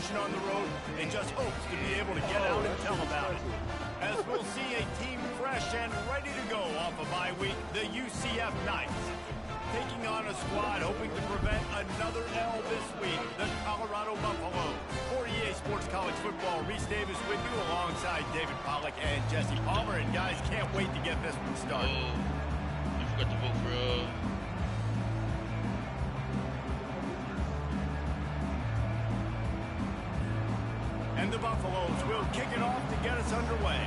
emotion on the road and just hopes to be able to get out and tell about it. As we'll see a team fresh and ready to go off a bye week, the UCF Knights. Taking on a squad hoping to prevent another L this week, the Colorado Buffaloes. For EA Sports College Football, Reese Davis with you alongside David Pollack and Jesse Palmer. And guys, can't wait to get this one started. I forgot to vote for And the Buffaloes will kick it off to get us underway.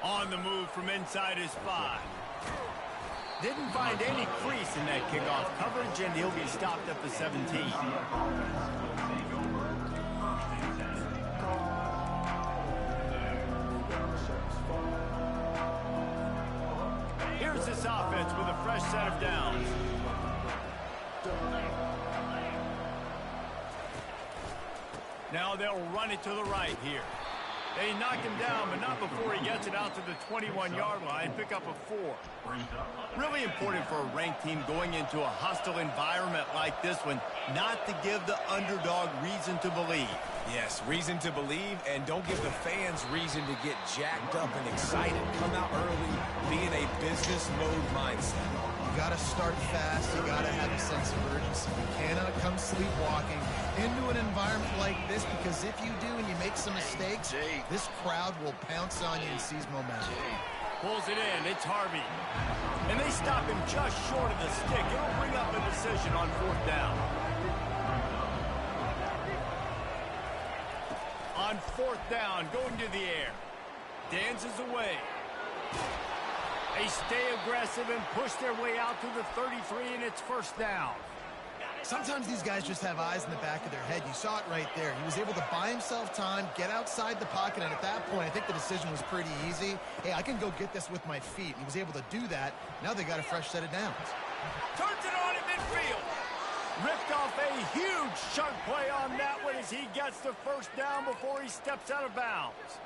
On the move from inside his 5. Didn't find any crease in that kickoff coverage, and he'll be stopped at the 17. Here's this offense with a fresh set of downs. Now they'll run it to the right here. They knocked him down, but not before he gets it out to the 21-yard line. Pick up a 4. Really important for a ranked team going into a hostile environment like this one, not to give the underdog reason to believe. Yes, reason to believe, and don't give the fans reason to get jacked up and excited. Come out early, be in a business mode mindset. You got to start fast. You got to have a sense of urgency. You cannot come sleepwalking into an environment like this, because if you do and you make some mistakes, this crowd will pounce on you and seize momentum. Pulls it in. It's Harvey. And they stop him just short of the stick. It'll bring up a decision on 4th down. On 4th down, going to the air. Dances away. They stay aggressive and push their way out to the 33, and it's 1st down. Sometimes these guys just have eyes in the back of their head. You saw it right there. He was able to buy himself time, get outside the pocket, and at that point, I think the decision was pretty easy. Hey, I can go get this with my feet. He was able to do that. Now they got a fresh set of downs. Turns it on in midfield. Ripped off a huge chunk play on that one as he gets the 1st down before he steps out of bounds.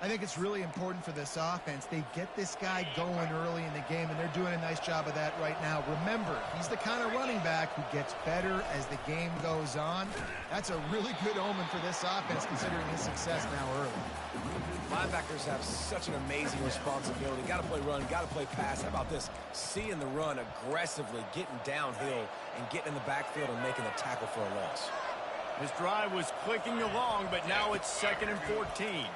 I think it's really important for this offense. They get this guy going early in the game, and they're doing a nice job of that right now. Remember, he's the kind of running back who gets better as the game goes on. That's a really good omen for this offense, considering his success now early. Linebackers have such an amazing responsibility. Got to play run, got to play pass. How about this? Seeing the run aggressively, getting downhill, and getting in the backfield and making a tackle for a loss. This drive was clicking along, but now it's 2nd and 14.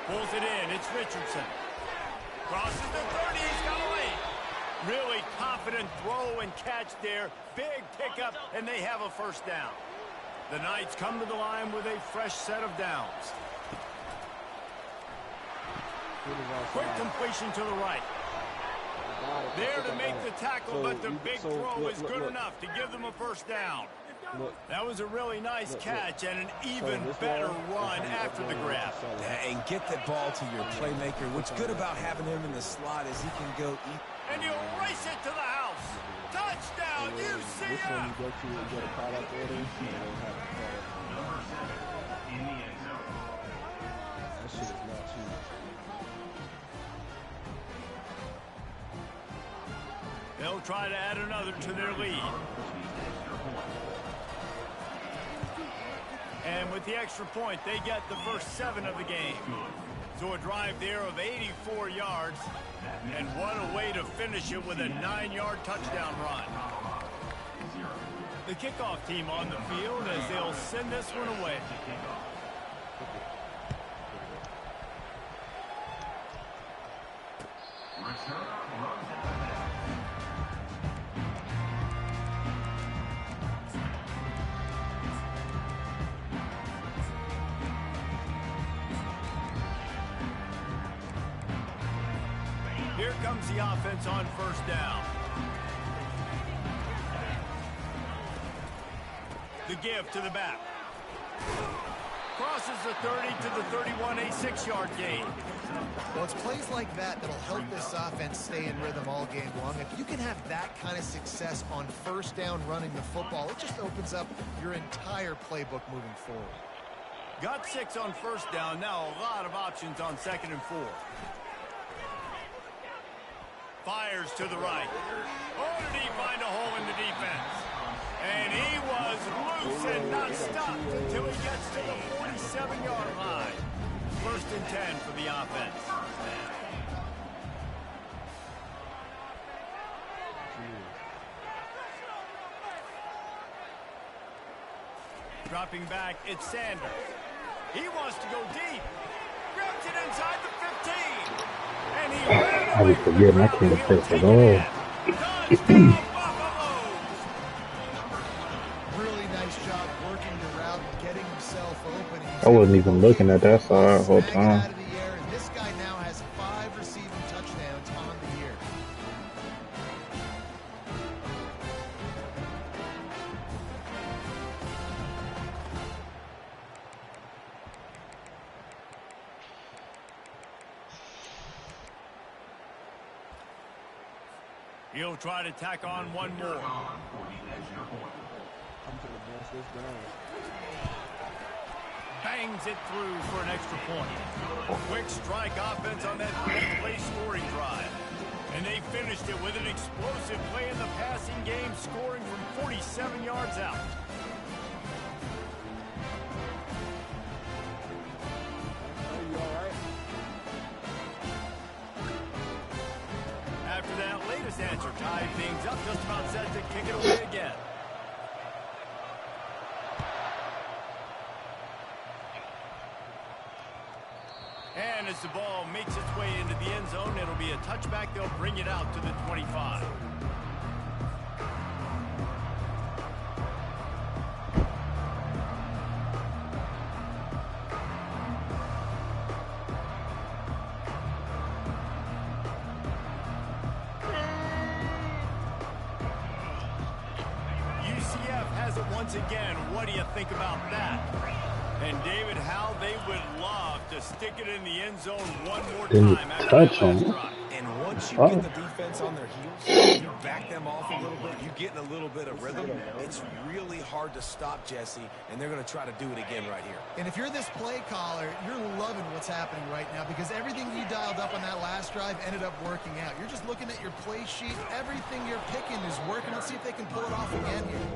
Pulls it in. It's Richardson. Crosses the 30. He's got away. Really confident throw and catch there. Big pickup, and they have a 1st down. The Knights come to the line with a fresh set of downs. Quick completion to the right. There to make the tackle, but the big throw is good enough to give them a 1st down. That was a really nice catch and an even better run after the grab. And get the ball to your playmaker. What's good about having him in the slot is he can go eat. And he'll race it to the house. Touchdown, UCF! They'll try to add another to their lead. And with the extra point, they get the first 7 of the game. So a drive there of 84 yards. And what a way to finish it with a 9-yard touchdown run. The kickoff team on the field as they'll send this one away. Here comes the offense on 1st down. The give to the back. Crosses the 30 to the 31, a 6-yard gain. Well, it's plays like that that'll help this offense stay in rhythm all game long. If you can have that kind of success on first down running the football, it just opens up your entire playbook moving forward. Got 6 on first down. Now a lot of options on 2nd and 4. Fires to the right. Oh, did he find a hole in the defense? And he was loose and not stopped until he gets to the 47-yard line. 1st and 10 for the offense. Dropping back, it's Sanders. He wants to go deep. Grabs it inside the 15. And he ran I was forgetting I can't affect at all. Touchdown, Buffaloes! Really nice job working the route and getting himself open. I wasn't even looking at that side the whole Snag it time. out of the air, and this guy now has 5 receiving touchdowns on the year. He'll try to tack on one more. Bangs it through for an extra point. Quick strike offense on that three-play scoring drive. And they finished it with an explosive play in the passing game, scoring from 47 yards out. After that latest answer tied things up, just about set to kick it away again. And as the ball makes its way into the end zone, it'll be a touchback. They'll bring it out to the 25. UCF has it once again. What do you think about that? And David, how they would love to stick it in the end zone one more Didn't time after touch that last him. drive. And once you Oh. get the defense on their heels, you back them off a little bit, you get in a little bit of rhythm, it's really hard to stop, Jesse, and they're going to try to do it again right here. And if you're this play caller, you're loving what's happening right now because everything you dialed up on that last drive ended up working out. You're just looking at your play sheet. Everything you're picking is working. Let's see if they can pull it off again here.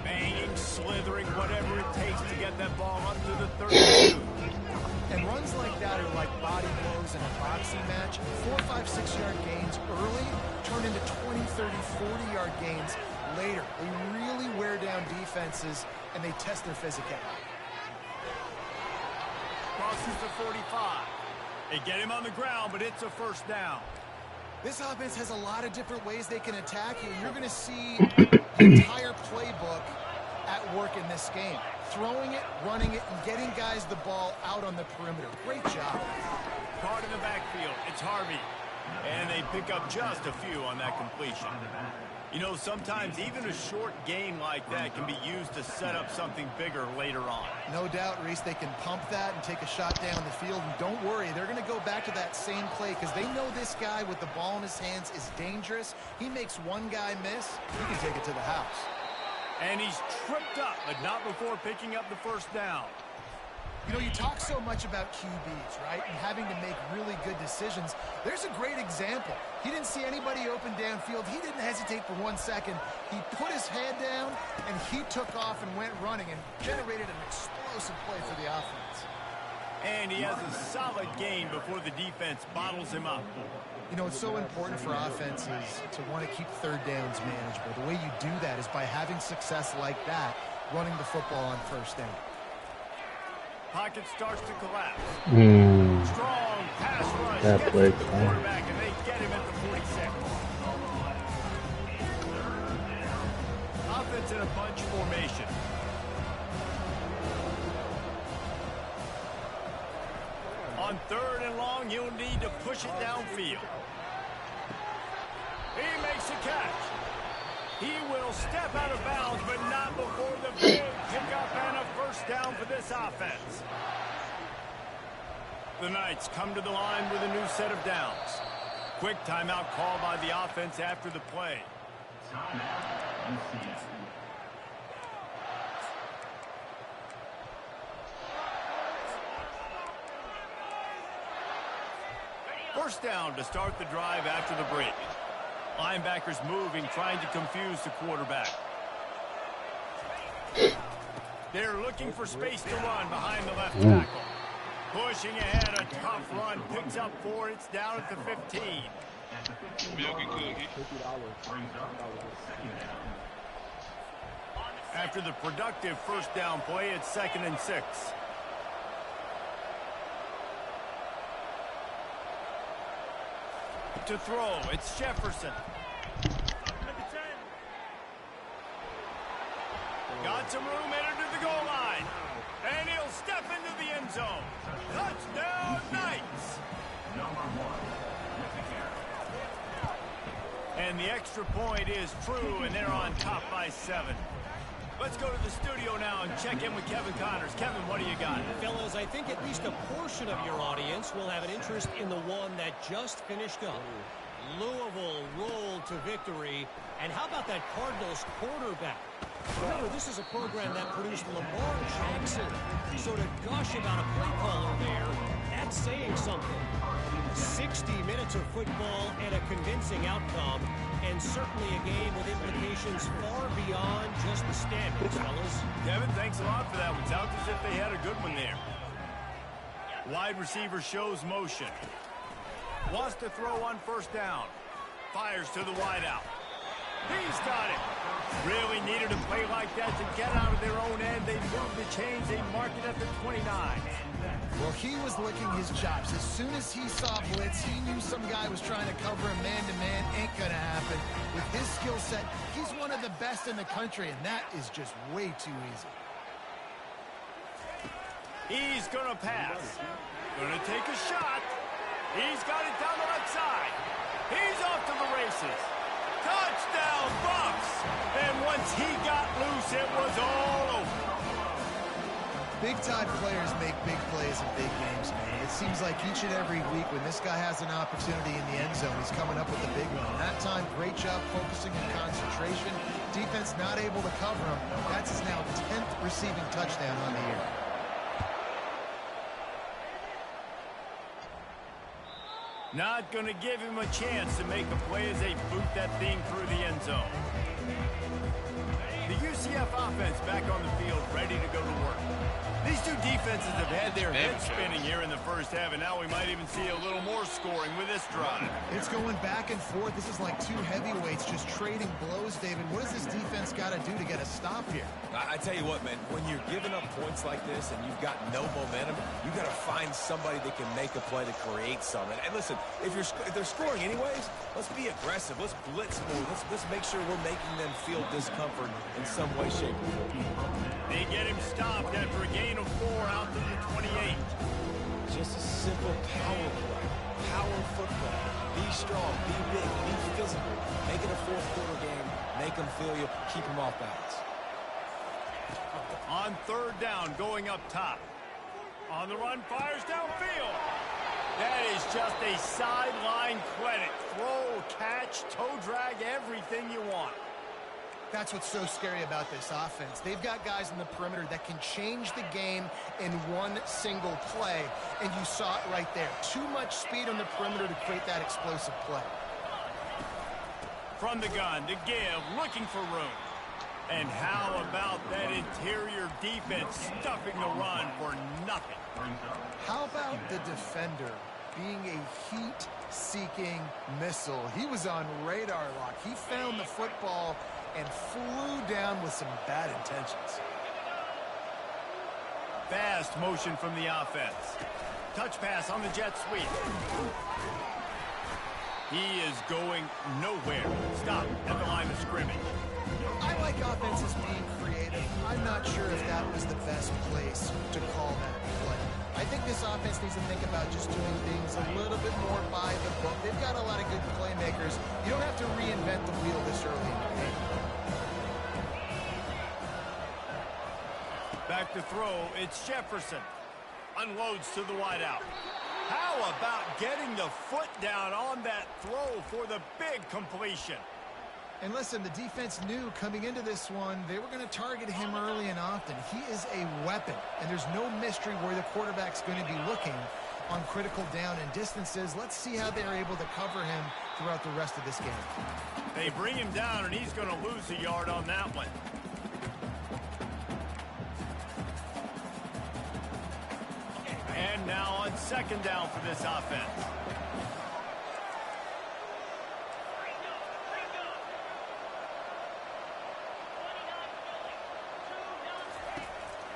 Banging, slithering, whatever it takes to get that ball up to the 32. And runs like that are like body blows in a boxing match. 4, 5, 6-yard gains early turn into 20, 30, 40-yard gains later. They really wear down defenses, and they test their physicality. Crosses the 45. They get him on the ground, but it's a first down. This offense has a lot of different ways they can attack you. You're going to see the entire playbook at work in this game. Throwing it, running it, and getting guys the ball out on the perimeter. Great job. Card in the backfield. It's Harvey. And they pick up just a few on that completion. You know, sometimes even a short game like that can be used to set up something bigger later on. No doubt, Reese, they can pump that and take a shot down the field. And don't worry, they're going to go back to that same play because they know this guy with the ball in his hands is dangerous. He makes one guy miss, he can take it to the house. And he's tripped up, but not before picking up the first down. You know, you talk so much about QBs, right, and having to make really good decisions. There's a great example. He didn't see anybody open downfield. He didn't hesitate for 1 second. He put his head down, and he took off and went running and generated an explosive play for the offense. And he has a solid gain before the defense bottles him up. You know, it's so important for offenses to want to keep third downs manageable. The way you do that is by having success like that, running the football on first down. Pocket starts to collapse. Mm, Strong pass rush. that Gets play to the call. quarterback, and they get him at the 46. Offense in a bunch formation. On 3rd and long, you'll need to push it downfield. He makes a catch. He will step out of bounds, but not before the big pickup and a first down for this offense. The Knights come to the line with a new set of downs. Quick timeout call by the offense after the play. First down to start the drive after the break. Linebackers moving, trying to confuse the quarterback. They're looking for space to run behind the left tackle. Pushing ahead, a tough run, picks up 4, it's down at the 15. Milky cookie. After the productive first down play, it's 2nd and 6. To throw, it's Jefferson. Got some room, headed to the goal line. And he'll step into the end zone. Touchdown, Knights! And the extra point is true, and they're on top by 7. Let's go to the studio now and check in with Kevin Connors. Kevin, what do you got? Fellas, I think at least a portion of your audience will have an interest in the one that just finished up. Louisville rolled to victory. And how about that Cardinals quarterback? Remember, this is a program that produced Lamar Jackson. So to gush about a play caller there, that's saying something. 60 minutes of football and a convincing outcome, and certainly a game with implications far beyond just the standings, fellas. Kevin, thanks a lot for that one. Sounds as if they had a good one there. Wide receiver shows motion. Wants to throw on first down. Fires to the wideout. He's got it. Really needed a play like that to get out of their own end. They moved the chains. They marked it at the 29. Well, he was licking his chops. As soon as he saw blitz, he knew some guy was trying to cover him man-to-man. Ain't gonna happen. With his skill set, he's one of the best in the country, and that is just way too easy. He's gonna pass. Gonna take a shot. He's got it down the left side. He's off to the races. Touchdown, Bucks! And once he got loose, it was all over. Big-time players make big plays in big games, man. It seems like each and every week when this guy has an opportunity in the end zone, he's coming up with a big one. That time, great job focusing and concentration. Defense not able to cover him. That's his now 10th receiving touchdown on the year. Not going to give him a chance to make a play as they boot that thing through the end zone. The UCF offense back on the field, ready to go to work. These two defenses have had their heads spinning here in the first half, and now we might even see a little more scoring with this drive. It's going back and forth. This is like two heavyweights just trading blows, David. What does this defense got to do to get a stop here? I tell you what, man, when you're giving up points like this and you've got no momentum, you got to find somebody that can make a play to create something. And listen, if they're scoring anyways, let's be aggressive. Let's blitz more. Let's make sure we're making them feel discomfort in some way, shape, or form. They get him stopped after a gain of 4 out to the 28. Just a simple power play. Power football. Be strong, be big, be physical. Make it a fourth quarter game. Make them feel you. Keep them off balance. On third down, going up top. On the run, fires downfield. That is just a sideline credit. Throw, catch, toe drag, everything you want. That's what's so scary about this offense. They've got guys in the perimeter that can change the game in one single play, and you saw it right there. Too much speed on the perimeter to create that explosive play. From the gun to give, looking for room. And how about that interior defense stuffing the run for nothing? How about the defender being a heat-seeking missile? He was on radar lock. He found the football and flew down with some bad intentions. Fast motion from the offense. Touch pass on the jet sweep. He is going nowhere. Stop at the line of scrimmage. I like offenses being creative. I'm not sure if that was the best place to call that play. I think this offense needs to think about just doing things a little bit more by the book. They've got a lot of good playmakers. You don't have to reinvent the wheel this early in the game. Back to throw, it's Jefferson. Unloads to the wideout. How about getting the foot down on that throw for the big completion? And listen, the defense knew coming into this one, they were going to target him early and often. He is a weapon, and there's no mystery where the quarterback's going to be looking on critical down and distances. Let's see how they're able to cover him throughout the rest of this game. They bring him down, and he's going to lose a yard on that one. And now on second down for this offense.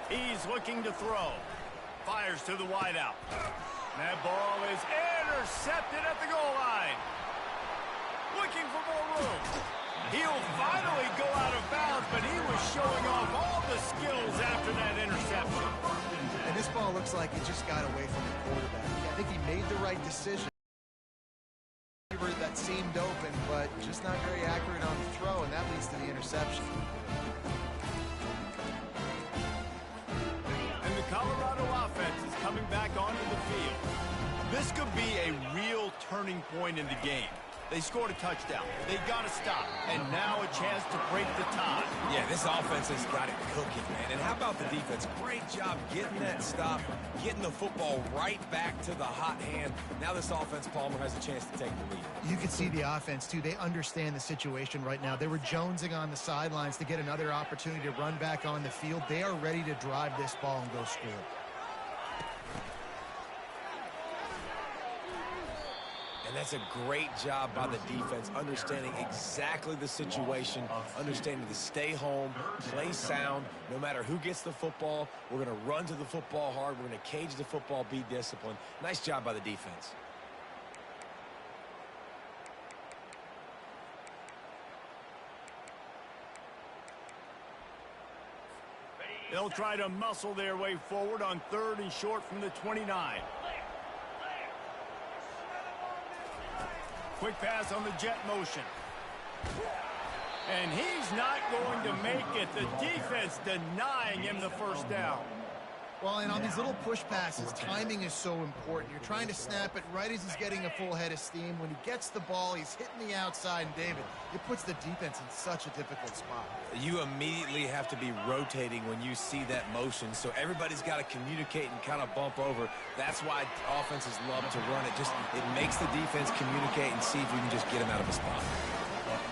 He's looking to throw. Fires to the wideout. That ball is intercepted at the goal line. Looking for more room. He'll finally go out of bounds, but he was showing off all the skills after that interception. And this ball looks like it just got away from the quarterback. I think he made the right decision. That seemed open, but just not very accurate on the throw, and that leads to the interception. Colorado offense is coming back onto the field. This could be a real turning point in the game. They scored a touchdown. They got to stop. And now a chance to break the tie. Yeah, this offense has got it cooking, man. And how about the defense? Great job getting that stop, getting the football right back to the hot hand. Now this offense, Palmer, has a chance to take the lead. You can see the offense, too. They understand the situation right now. They were jonesing on the sidelines to get another opportunity to run back on the field. They are ready to drive this ball and go score. And that's a great job by the defense, understanding exactly the situation, understanding to stay home, play sound. No matter who gets the football, we're going to run to the football hard. We're going to cage the football, be disciplined. Nice job by the defense. They'll try to muscle their way forward on 3rd and short from the 29. Quick pass on the jet motion. And he's not going to make it. The defense denying him the first down. Well, and on these little push passes, timing is so important. You're trying to snap it right as he's getting a full head of steam. When he gets the ball, he's hitting the outside, and David, it puts the defense in such a difficult spot. You immediately have to be rotating when you see that motion, so everybody's got to communicate and kind of bump over. That's why offenses love to run it. It makes the defense communicate and see if you can just get him out of a spot.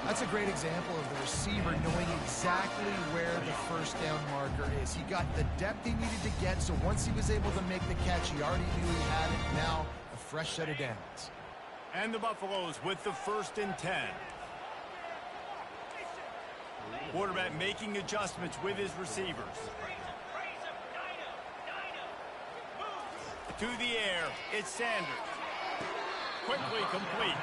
That's a great example of the receiver knowing exactly where the first down marker is. He got the depth he needed to get, so once he was able to make the catch, he already knew he had it. Now, a fresh set of downs. And the Buffaloes with the 1st and 10. Quarterback making adjustments with his receivers. To the air, it's Sanders. Quickly complete.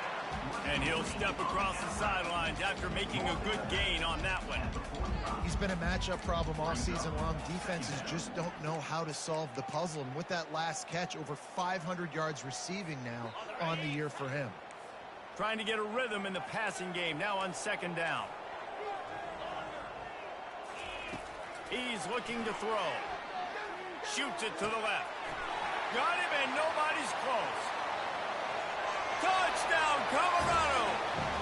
And he'll step across the sidelines after making a good gain on that one. He's been a matchup problem all season long. Defenses just don't know how to solve the puzzle. And with that last catch, over 500 yards receiving now on the year for him. Trying to get a rhythm in the passing game now on 2nd down. He's looking to throw. Shoots it to the left. Got him and nobody's close. Touchdown, Colorado!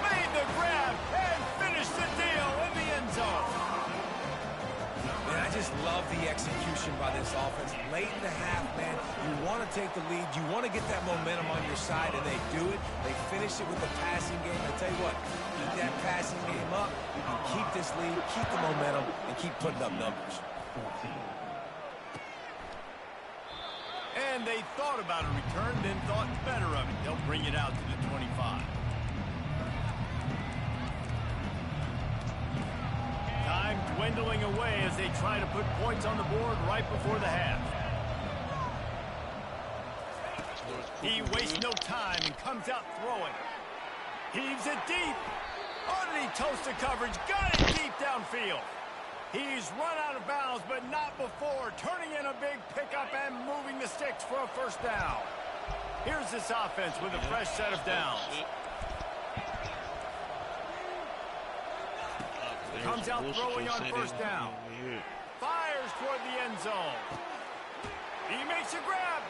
Made the grab and finished the deal in the end zone. Man, I just love the execution by this offense. Late in the half, man, you want to take the lead. You want to get that momentum on your side, and they do it. They finish it with the passing game. I tell you what, keep that passing game up. You can keep this lead, keep the momentum, and keep putting up numbers. And they thought about a return, then thought better of it. They'll bring it out to the 25. Time dwindling away as they try to put points on the board right before the half. He wastes no time and comes out throwing. Heaves it deep. Oh, did he toast the coverage? Got it deep downfield. He's run out of bounds, but not before. Turning in a big pickup and moving the sticks for a first down. Here's this offense with a fresh set of downs. Comes out throwing on first down. Fires toward the end zone. He makes a grab.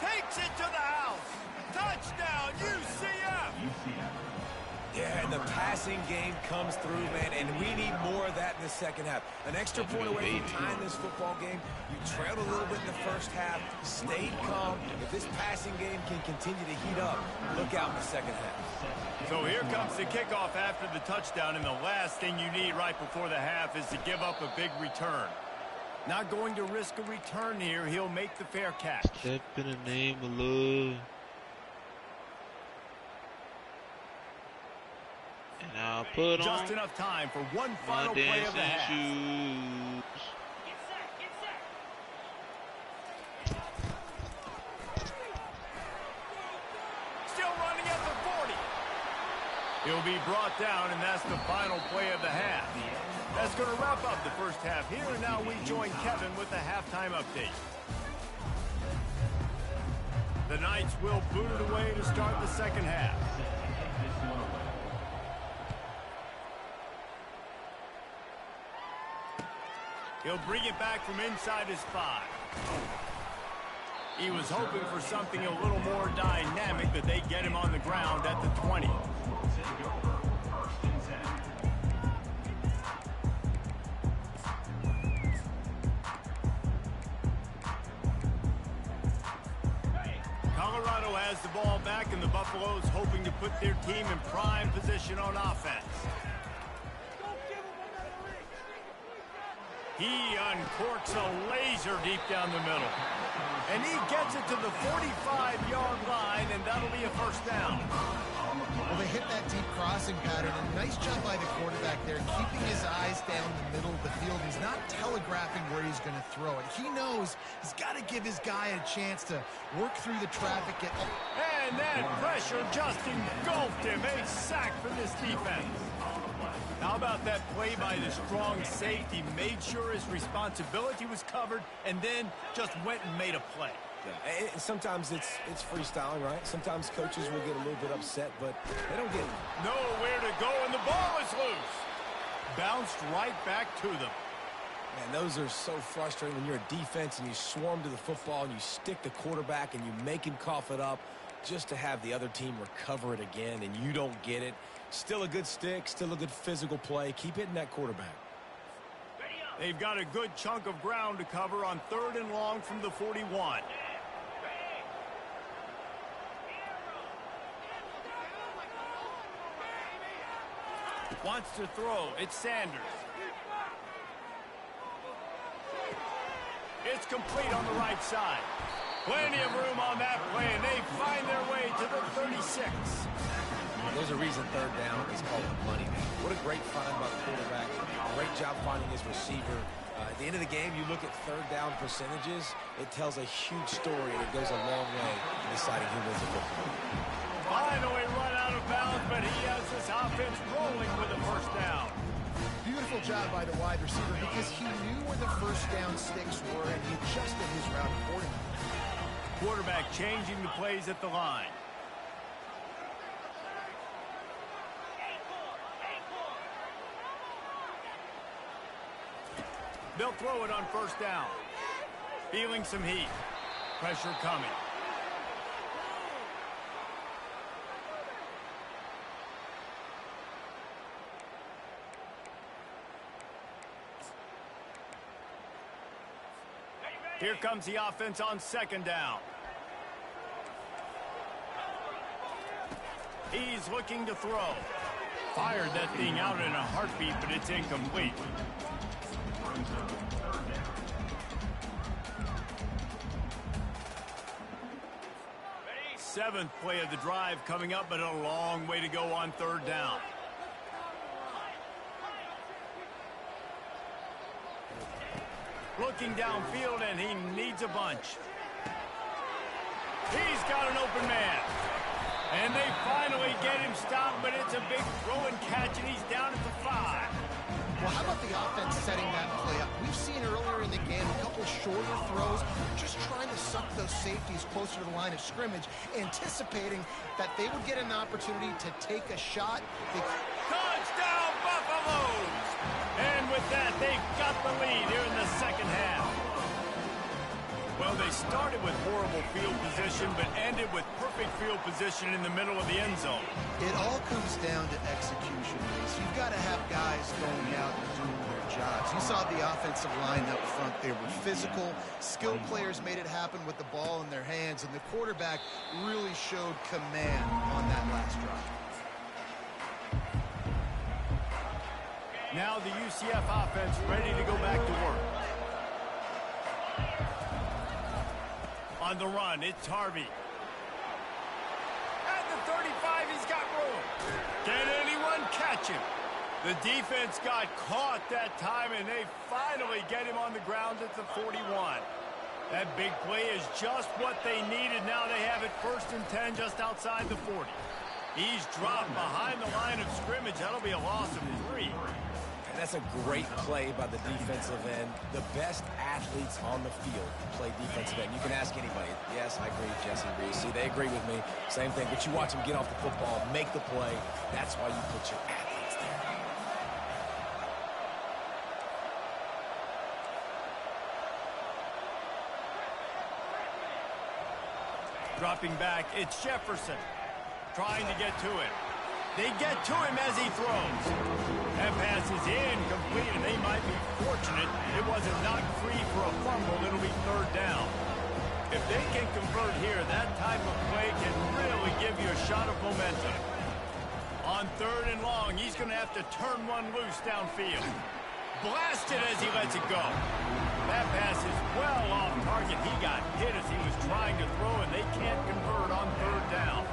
Takes it to the house. Touchdown, UCF. Yeah, and the passing game comes through, man, and we need more of that in the second half. An extra point away from tying this football game. You trailed a little bit in the first half, stayed calm. If this passing game can continue to heat up, look out in the second half. So here comes the kickoff after the touchdown, and the last thing you need right before the half is to give up a big return. Not going to risk a return here. He'll make the fair catch. Step in the name of love. And I'll put Just on enough time for one final my play of the dancing half. shoes. Still running at the 40. He'll be brought down, and that's the final play of the half. That's going to wrap up the first half here, and now we join Kevin with the halftime update. The Knights will boot it away to start the second half. He'll bring it back from inside his 5. He was hoping for something a little more dynamic, but they get him on the ground at the 20. Colorado has the ball back, and the Buffaloes hoping to put their team in prime position on offense. He uncorks a laser deep down the middle. And he gets it to the 45-yard line, and that'll be a first down. Well, they hit that deep crossing pattern, and nice job by the quarterback there, keeping his eyes down the middle of the field. He's not telegraphing where he's going to throw it. He knows he's got to give his guy a chance to work through the traffic. And that pressure just engulfed him. A sack for this defense. How about that play by the strong safety? Made sure his responsibility was covered and then just went and made a play. Yeah. And sometimes it's freestyling, right? Sometimes coaches will get a little bit upset, but they don't get nowhere to go, and the ball is loose. Bounced right back to them. Man, those are so frustrating when you're a defense and you swarm to the football and you stick the quarterback and you make him cough it up just to have the other team recover it again, and you don't get it. Still a good stick, still a good physical play. Keep hitting that quarterback. They've got a good chunk of ground to cover on 3rd and long from the 41. Wants to throw. It's Sanders. It's complete on the right side. Plenty of room on that play, and they find their way to the 36. There's a reason 3rd down is called the money man. What a great find by the quarterback. Great job finding his receiver. At the end of the game, you look at 3rd down percentages, it tells a huge story, and it goes a long way in deciding who wins the football. Finally run out of bounds, but he has this offense rolling with a first down. Beautiful job by the wide receiver because he knew where the first down sticks were, and he adjusted his route accordingly. Quarterback changing the plays at the line. They'll throw it on first down. Feeling some heat. Pressure coming. Here comes the offense on 2nd down. He's looking to throw. Fired that thing out in a heartbeat, but it's incomplete. Seventh play of the drive coming up, but a long way to go on 3rd down. Looking downfield, and he needs a bunch. He's got an open man. And they finally get him stopped, but it's a big throw and catch, and he's down at the 5. Well, how about the offense setting that play up? We've seen earlier in the game a couple shorter throws, just trying to suck those safeties closer to the line of scrimmage, anticipating that they would get an opportunity to take a shot. Touchdown, Buffaloes! And with that, they've got the lead here in the second half. Well, they started with horrible field position, but ended with perfect field position in the middle of the end zone. It all comes down to execution, Reese. You've got to have guys going out and doing their jobs. You saw the offensive line up front. They were physical. Skilled players made it happen with the ball in their hands, and the quarterback really showed command on that last drive. Now the UCF offense ready to go back to work. On the run, it's Harvey. At the 35, he's got room. Can anyone catch him? The defense got caught that time, and they finally get him on the ground at the 41. That big play is just what they needed. Now they have it 1st and 10 just outside the 40. He's dropped behind the line of scrimmage. That'll be a loss of 3. And that's a great play by the defensive end. The best athletes on the field play defensive end. You can ask anybody. Yes, I agree, Jesse Reese. See, they agree with me. Same thing. But you watch them get off the football, make the play. That's why you put your athletes there. Dropping back, it's Jefferson. Trying to get to him. They get to him as he throws. That pass is incomplete, and they might be fortunate it wasn't knocked free for a fumble. It'll be 3rd down. If they can convert here, that type of play can really give you a shot of momentum. On 3rd and long, he's going to have to turn one loose downfield. Blasted as he lets it go. That pass is well off target. He got hit as he was trying to throw, and they can't convert on 3rd down.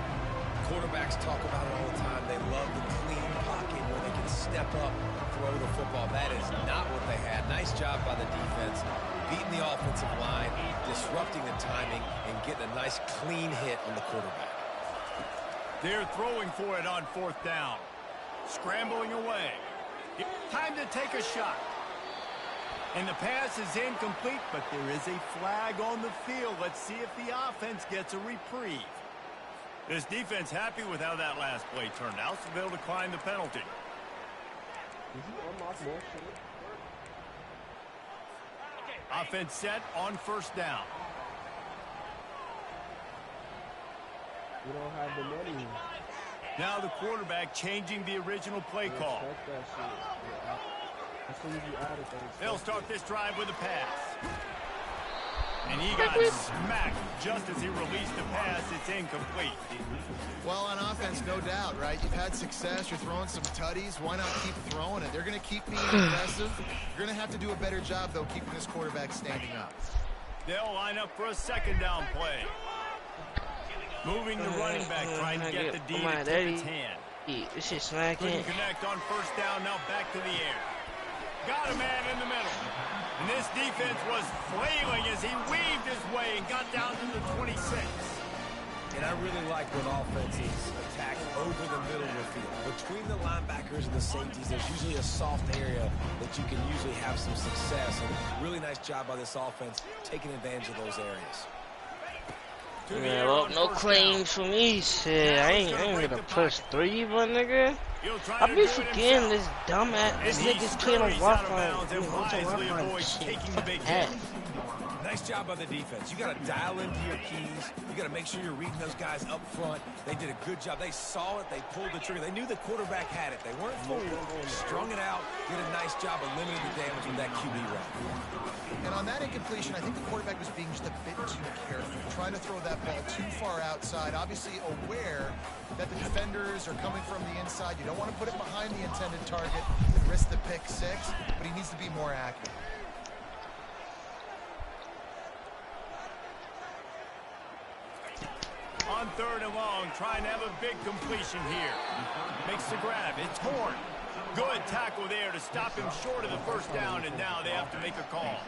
Quarterbacks talk about it all the time. They love the clean pocket where they can step up, throw the football. That is not what they had. Nice job by the defense, beating the offensive line, disrupting the timing, and getting a nice clean hit on the quarterback. They're throwing for it on 4th down. Scrambling away. Time to take a shot. And the pass is incomplete, but there is a flag on the field. Let's see if the offense gets a reprieve. This defense happy with how that last play turned out, so they'll decline the penalty. Offense set on 1st down. We don't have the money. Now the quarterback changing the original play call. They'll start this drive with a pass. And he got smacked just as he released the pass. It's incomplete. Well, on offense, no doubt, right? You've had success. You're throwing some tutties. Why not keep throwing it? They're going to keep being aggressive. You're going to have to do a better job, though, keeping this quarterback standing up. They'll line up for a 2nd down play. Moving the running back, trying to get the D to tip its hand. This is smacking. Couldn't connect on 1st down. Now back to the air. Got a man in the middle. And this defense was flailing as he weaved his way and got down to the 26. And I really like when offenses attack over the middle of the field. Between the linebackers and the safeties, there's usually a soft area that you can usually have some success. And really nice job by this offense taking advantage of those areas. Yeah, well, no claims for me. Shit, I ain't gonna push 3, my nigga. I be forgetting this dumbass. This nigga's playing on Wi-Fi. Shit, fuck that. Nice job by the defense. You got to dial into your keys. You got to make sure you're reading those guys up front. They did a good job. They saw it. They pulled the trigger. They knew the quarterback had it. They weren't fooled. Strung it out. Did a nice job of limiting the damage with that QB run. And on that incompletion, I think the quarterback was being just a bit too careful, trying to throw that ball too far outside, obviously aware that the defenders are coming from the inside. You don't want to put it behind the intended target and risk the pick 6, but he needs to be more accurate. On 3rd and long, trying to have a big completion here. Makes the grab. It's Horn. Good tackle there to stop him short of the 1st down, and now they have to make a call.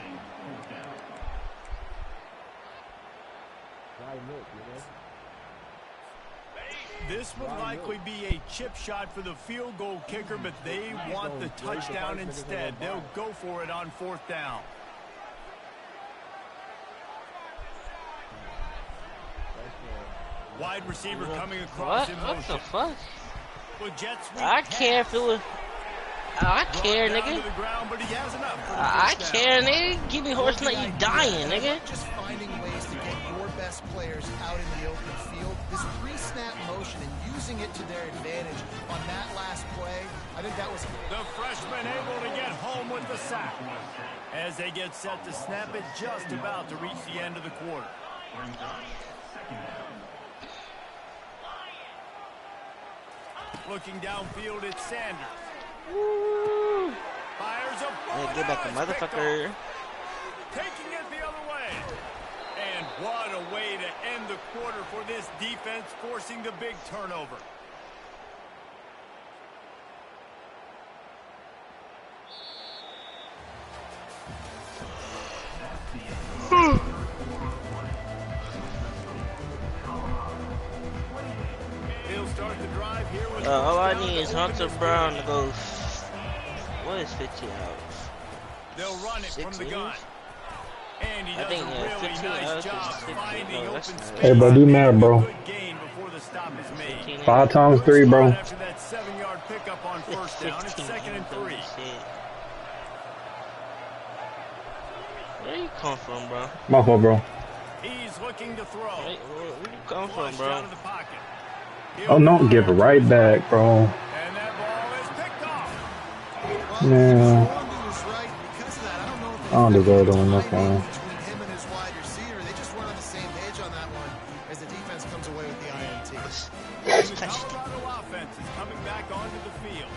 This would likely be a chip shot for the field goal kicker, but they want the touchdown instead. They'll go for it on 4th down. Wide receiver coming across in motion. What the fuck? Well, jet sweep I care if it was. I care, nigga. I care, nigga. Give me horse nut, you dying, nigga. Just finding ways to best players out in the open field. This pre-snap motion and using it to their advantage on that last play, I think that was... The freshman able to get home with the sack. As they get set to snap it, just about to reach the end of the quarter. Looking downfield, it's Sanders. Woo. Fires up. Yeah, get back the motherfucker. Taking it the other way. And what a way to end the quarter for this defense, forcing the big turnover. He'll start the drive here with All I need is Hunter Brown to go. What is 15 hours? They'll run it from the gun. And he I does think a really 15 nice hours job is 50. finding No, open that's not space. Hey, bro, do math, bro. Good gain before the stop is made. 15 5 times 3, bro. After that 7-yard pickup on first down, it's 2nd and 3. Where you come from, bro? My fault, bro. He's looking to throw. Where you come from, Flushed bro? out of the pocket. Oh, no, give it right back, bro. And that ball is picked off. Yeah. was right. Because of that, I don't know if I don't deserve to win this one. between him and his wide receiver. They just weren't on the same page on that one as the defense comes away with the INT. The Colorado offense is coming back onto the field.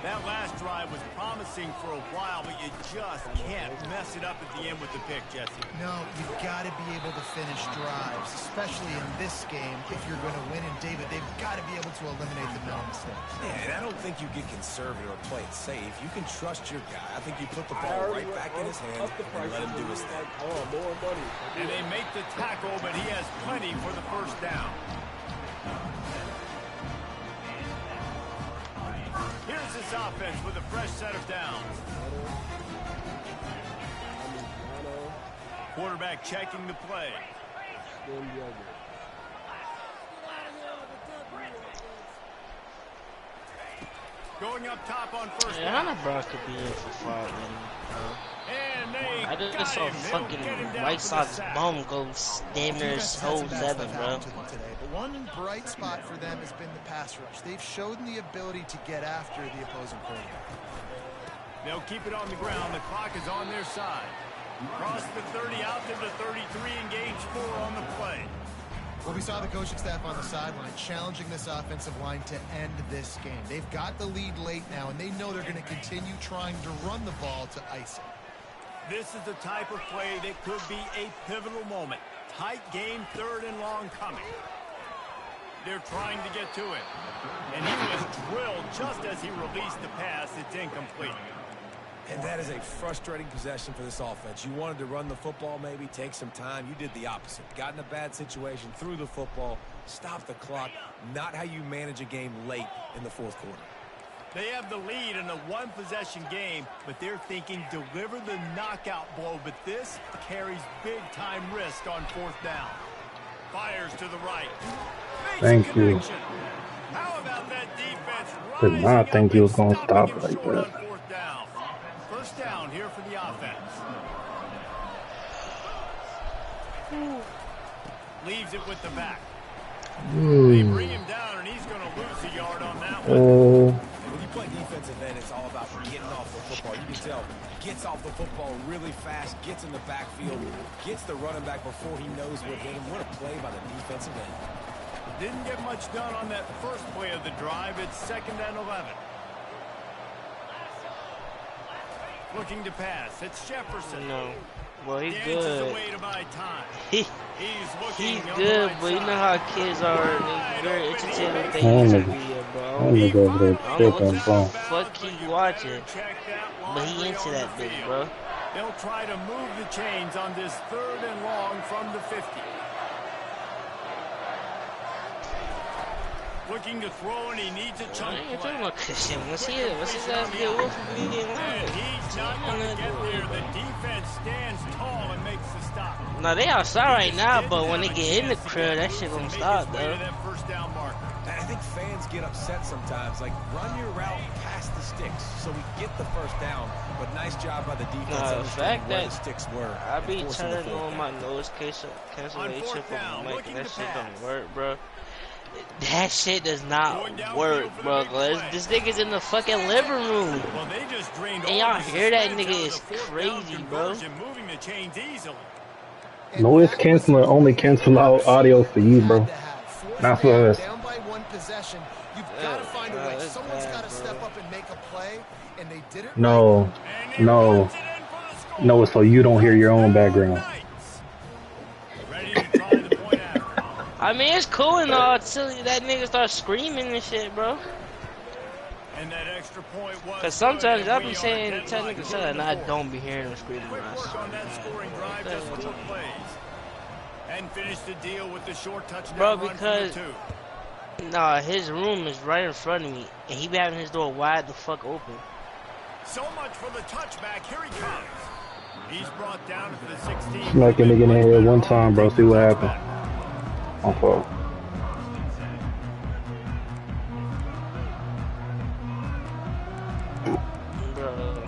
That last drive was promising for a while, but you just can't mess it up at the end with the pick, Jesse. No, you've got to be able to finish drives, especially in this game. If you're going to win, and David, they've got to be able to eliminate the no mistakes. Yeah, and I don't think you get conservative or play it safe. You can trust your guy. I think you put the ball right back in his hands and let him do his thing. More money. And they make the tackle, but he has plenty for the first down. Here's this offense with a fresh set of downs. Quarterback checking the play. Going up top on first Yeah, down. Hunter Brown could be in for 5 minutes, bro. And they I got just saw him. They'll fucking get him down White for the Sox sack. bum go damn near Defense has whole some bad 7, stuff bro. happen to them today. But one bright spot for them has been the pass rush. They've shown the ability to get after the opposing quarterback. They'll keep it on the ground. The clock is on their side. Cross the 30 out to the 33, engage 4 on the play. Well, we saw the coaching staff on the sideline challenging this offensive line to end this game. They've got the lead late now, and they know they're going to continue trying to run the ball to ice it. This is the type of play that could be a pivotal moment. Tight game, 3rd and long coming. They're trying to get to it. And he was drilled just as he released the pass. It's incomplete. And that is a frustrating possession for this offense. You wanted to run the football, maybe take some time. You did the opposite. Got in a bad situation, threw the football, stopped the clock. Not how you manage a game late in the 4th quarter. They have the lead in a one-possession game, but they're thinking deliver the knockout blow. But this carries big-time risk on 4th down. Fires to the right. Thank you. How about that defense? Did not think he was going to stop like that. First down here for the offense. Leaves it with the back. They bring him down, and he's going to lose a yard on that one. When you play defensive end, it's all about getting off the football. You can tell, gets off the football really fast, gets in the backfield, gets the running back before he knows what hit him. What a play by the defensive end. Didn't get much done on that first play of the drive. It's 2nd and 11. Looking to pass. It's Jefferson. No. Well, he's Dances good. away to buy time. He's He's good, but you know how kids are. They're very interested in things to be, bro. I'm gonna go over there I don't know tripping, what bro. the fuck he watching, but he into that bitch, bro. They'll try to move the chains on this 3rd and long from the 50. Looking to throw, and he needs a I chunk ain't play. talking about Christian. What's he ass get wolf from me getting And wrong? he's not going to get there. The defense stands tall and makes the stop. Now they outside right now, but when they get in the crib, that shit gonna stop, though. That first down marker. And I think fans get upset sometimes. Like, run your route past the sticks. So we get the first down, but nice job by the defense understanding where the sticks were. I be turning on my noise cancellation for my mic, and that shit don't work, bro. That shit does not work, bro. This nigga's in the fucking living room. And y'all hear that nigga is crazy, bro. Noise canceling only cancel out audio for you, bro. Not for us. Down by one possession, you've got to find a way. Someone's got to step up and make a play, and they did it. No, so you don't hear your own background. I mean, it's cool and all until that nigga starts screaming and shit, bro. And that extra point was Cause sometimes I be saying technical stuff and I don't be hearing them screaming when I and finish the deal with the short touchdown. Bro, because nah, his room is right in front of me and he be having his door wide the fuck open. So much for the touchback. Here he comes. He's brought down to the 16. Smack a nigga in the head one time, bro. See what happens. On fault.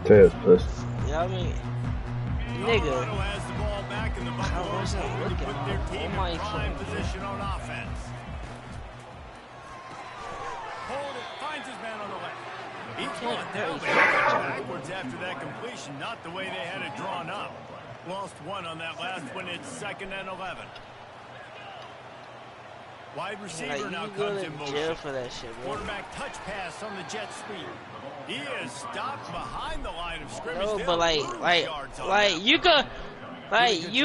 Test, puss. Yeah, I mean, nigga. I wasn't looking on my phone. Position on offense. Hold it, finds his man on the left. He brought down backwards after that completion, not the way they had it drawn up. Lost one on that last one. It's 2nd and 11. Wide receiver now comes in motion. Jail for that shit, bro. Quarterback touch pass on the jet sweep. He is stopped behind the line of scrimmage. No, but like you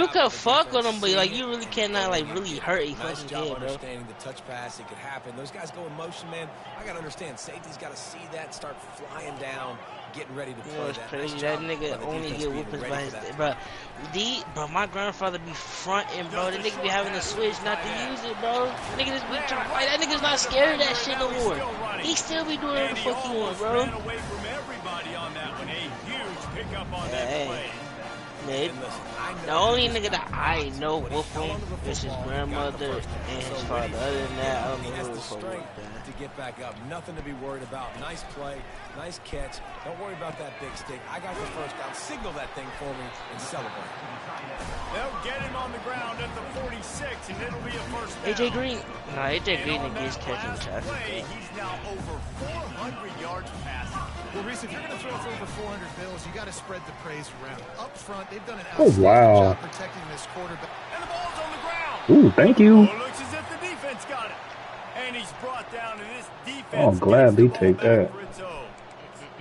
could fuck with him, but like you really cannot like really hurt a fucking kid, bro. Understanding the touch pass, it could happen. Those guys go in motion, man. I gotta understand. Safety's got to see that, start flying down, getting ready to play. You know, it's that. crazy. Nice That job nigga by the only defense get being whoopings ready by for his that. but my grandfather be fronting, bro. That nigga be having to switch not to use it, bro. That nigga just be trying, like that nigga's not scared of that shit no more. He still be doing whatever the fuck he want, bro. Away from everybody on that one. A huge pickup on that play. The only nigga that I know whoop him is his grandmother and his father. Other than that, I don't know who the fuck whoop that. To get back up, nothing to be worried about. Nice play, nice catch. Don't worry about that big stick. I got the first down. Signal that thing for me and celebrate. They'll get him on the ground at the 46, and it'll be a first down. AJ Green, nah, AJ Green is catching traffic. He's now over 400 yards passing. Well, Reese, if you're going to throw for over 400 bills, you got to spread the praise around. Up front, they've done an outstanding job protecting this quarterback. And the ball's on the ground. Ooh, thank you. Well, it looks as if the defense got it. And he's brought down to this defense. Oh, I'm glad they take that.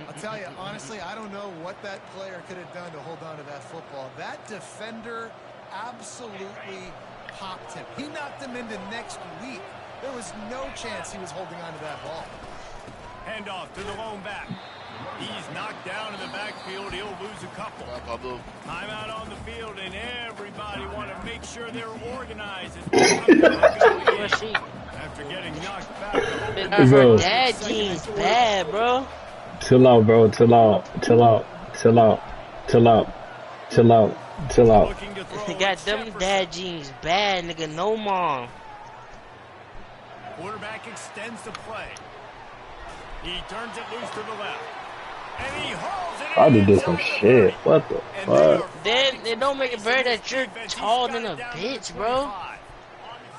I'll tell you, honestly, I don't know what that player could have done to hold on to that football. That defender absolutely popped him. He knocked him into next week. There was no chance he was holding on to that ball. Hand off to the lone back. He's knocked down in the backfield. He'll lose a couple. Timeout on the field, and everybody want to make sure they're organized. After getting knocked back. Her dad jeans bad, bro. Chill out, bro. Chill out. He got them dad jeans bad, nigga. No mom. Quarterback extends the play. He turns it loose to the left. And he hauls it in. I did some shit. What the fuck? Then they don't make it better that you're tall than a bitch, bro.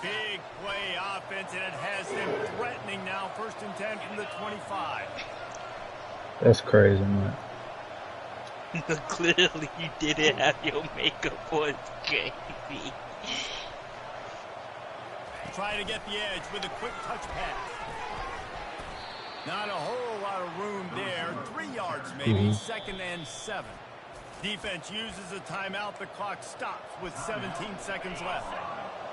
Big play offense, and it has them threatening now. 1st and 10 from the 25. That's crazy, man. Clearly you didn't have your makeup on, JV. Try to get the edge with a quick touch pass. Not a whole lot of room there. 3 yards maybe. 2nd and 7. Defense uses a timeout. The clock stops with 17 seconds left.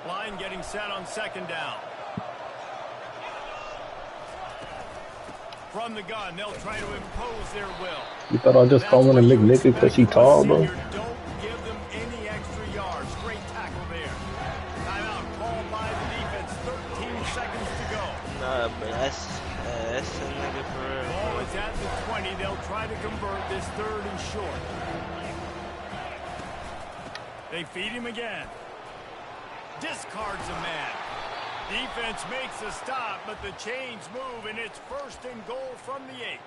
Line getting set on 2nd down. From the gun, they'll try to impose their will. You thought I was just calling him McNicky because he tall, bro? Don't give them any extra yards. Great tackle there. Timeout called by the defense. 13 seconds to go. Nah, but that's a nigga for real. Ball is at the 20. They'll try to convert this 3rd and short. They feed him again. Discards a man. Defense makes a stop, but the chains move, and it's 1st and goal from the 8.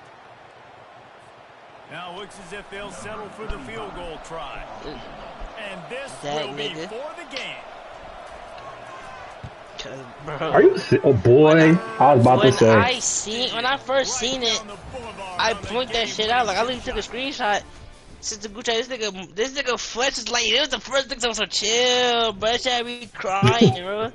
Now looks as if they'll settle for the field goal try. And this That will nigga. be for the game. Bro. Are you? Oh boy, I was about to When I first seen it, I pointed that shit out. Like I literally took a screenshot. Since the Gucci, this nigga Fletch is like, it was the first thing. So chill, bro. That shit had me crying, bro.